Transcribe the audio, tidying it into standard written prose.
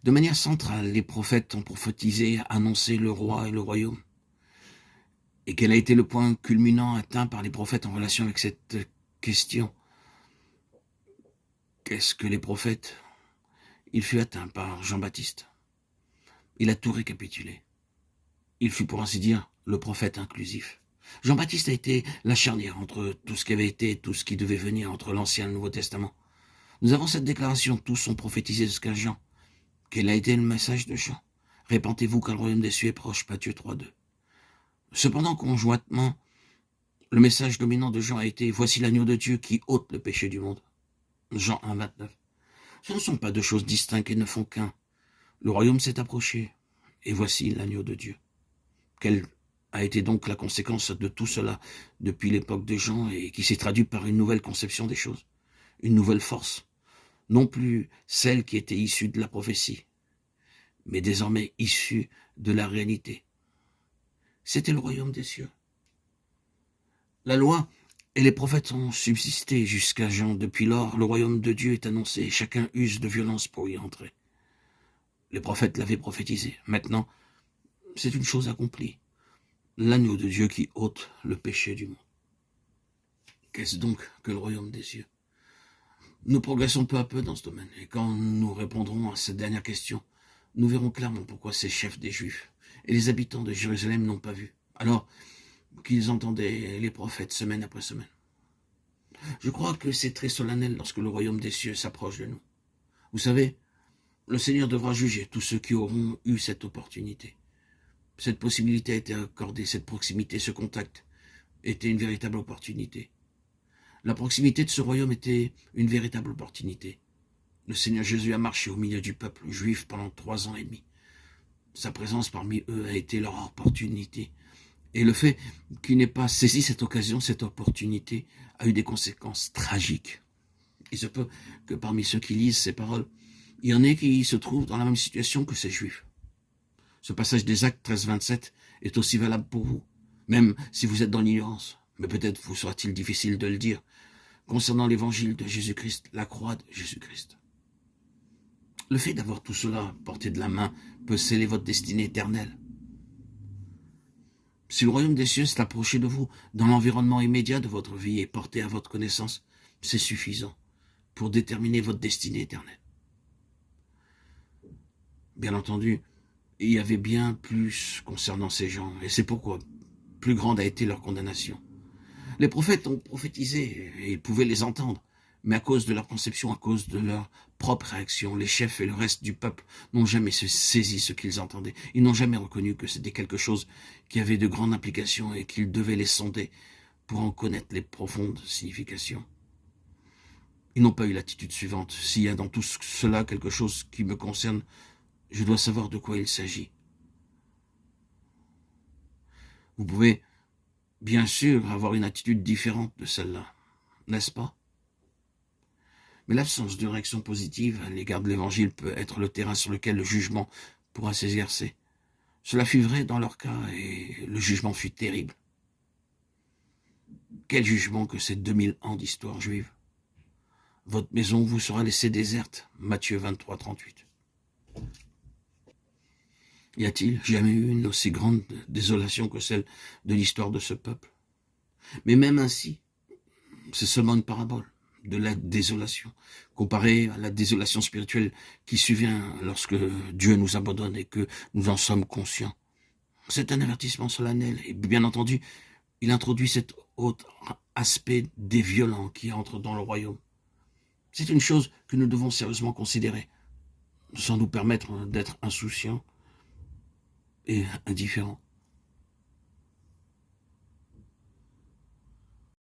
De manière centrale, les prophètes ont prophétisé, annoncé le roi et le royaume. Et quel a été le point culminant atteint par les prophètes en relation avec cette question? Qu'est-ce que les prophètes? Il fut atteint par Jean-Baptiste. Il a tout récapitulé. Il fut, pour ainsi dire, le prophète inclusif. Jean-Baptiste a été la charnière entre tout ce qui avait été et tout ce qui devait venir, entre l'Ancien et le Nouveau Testament. Nous avons cette déclaration, tous ont prophétisé jusqu'à Jean. Quel a été le message de Jean? Répentez-vous car le royaume des cieux est proche, Matthieu 3,2. Cependant, conjointement, le message dominant de Jean a été « Voici l'agneau de Dieu qui ôte le péché du monde ». Jean 1,29. Ce ne sont pas deux choses distinctes et ne font qu'un. Le royaume s'est approché, et voici l'agneau de Dieu. Quelle a été donc la conséquence de tout cela depuis l'époque de Jean et qui s'est traduite par une nouvelle conception des choses, une nouvelle force, non plus celle qui était issue de la prophétie, mais désormais issue de la réalité. C'était le royaume des cieux. La loi et les prophètes ont subsisté jusqu'à Jean. Depuis lors, le royaume de Dieu est annoncé et chacun use de violence pour y entrer. Les prophètes l'avaient prophétisé. Maintenant, c'est une chose accomplie. L'agneau de Dieu qui ôte le péché du monde. Qu'est-ce donc que le royaume des cieux? Nous progressons peu à peu dans ce domaine, et quand nous répondrons à cette dernière question, nous verrons clairement pourquoi ces chefs des Juifs et les habitants de Jérusalem n'ont pas vu, alors qu'ils entendaient les prophètes semaine après semaine. Je crois que c'est très solennel lorsque le royaume des cieux s'approche de nous. Vous savez, le Seigneur devra juger tous ceux qui auront eu cette opportunité. Cette possibilité a été accordée, cette proximité, ce contact était une véritable opportunité. La proximité de ce royaume était une véritable opportunité. Le Seigneur Jésus a marché au milieu du peuple juif pendant 3 ans et demi. Sa présence parmi eux a été leur opportunité. Et le fait qu'il n'ait pas saisi cette occasion, cette opportunité, a eu des conséquences tragiques. Il se peut que parmi ceux qui lisent ces paroles, il y en ait qui se trouvent dans la même situation que ces Juifs. Ce passage des Actes 13-27 est aussi valable pour vous, même si vous êtes dans l'ignorance. Mais peut-être vous sera-t-il difficile de le dire, concernant l'évangile de Jésus-Christ, la croix de Jésus-Christ. Le fait d'avoir tout cela à portée de la main peut sceller votre destinée éternelle. Si le royaume des cieux s'est approché de vous dans l'environnement immédiat de votre vie et porté à votre connaissance, c'est suffisant pour déterminer votre destinée éternelle. Bien entendu, il y avait bien plus concernant ces gens, et c'est pourquoi plus grande a été leur condamnation. Les prophètes ont prophétisé, et ils pouvaient les entendre, mais à cause de leur conception, à cause de leur propre réaction, les chefs et le reste du peuple n'ont jamais saisi ce qu'ils entendaient. Ils n'ont jamais reconnu que c'était quelque chose qui avait de grandes implications et qu'ils devaient les sonder pour en connaître les profondes significations. Ils n'ont pas eu l'attitude suivante. S'il y a dans tout cela quelque chose qui me concerne, je dois savoir de quoi il s'agit. Vous pouvez, bien sûr, avoir une attitude différente de celle-là, n'est-ce pas? Mais l'absence de réaction positive à l'égard de l'Évangile peut être le terrain sur lequel le jugement pourra s'exercer. Cela fut vrai dans leur cas et le jugement fut terrible. Quel jugement que ces 2000 ans d'histoire juive. Votre maison vous sera laissée déserte, Matthieu 23, 38. Y a-t-il jamais eu une aussi grande désolation que celle de l'histoire de ce peuple? Mais même ainsi, c'est seulement une parabole de la désolation, comparée à la désolation spirituelle qui survient lorsque Dieu nous abandonne et que nous en sommes conscients. C'est un avertissement solennel et bien entendu, il introduit cet autre aspect des violents qui entrent dans le royaume. C'est une chose que nous devons sérieusement considérer, sans nous permettre d'être insouciants et indifférents.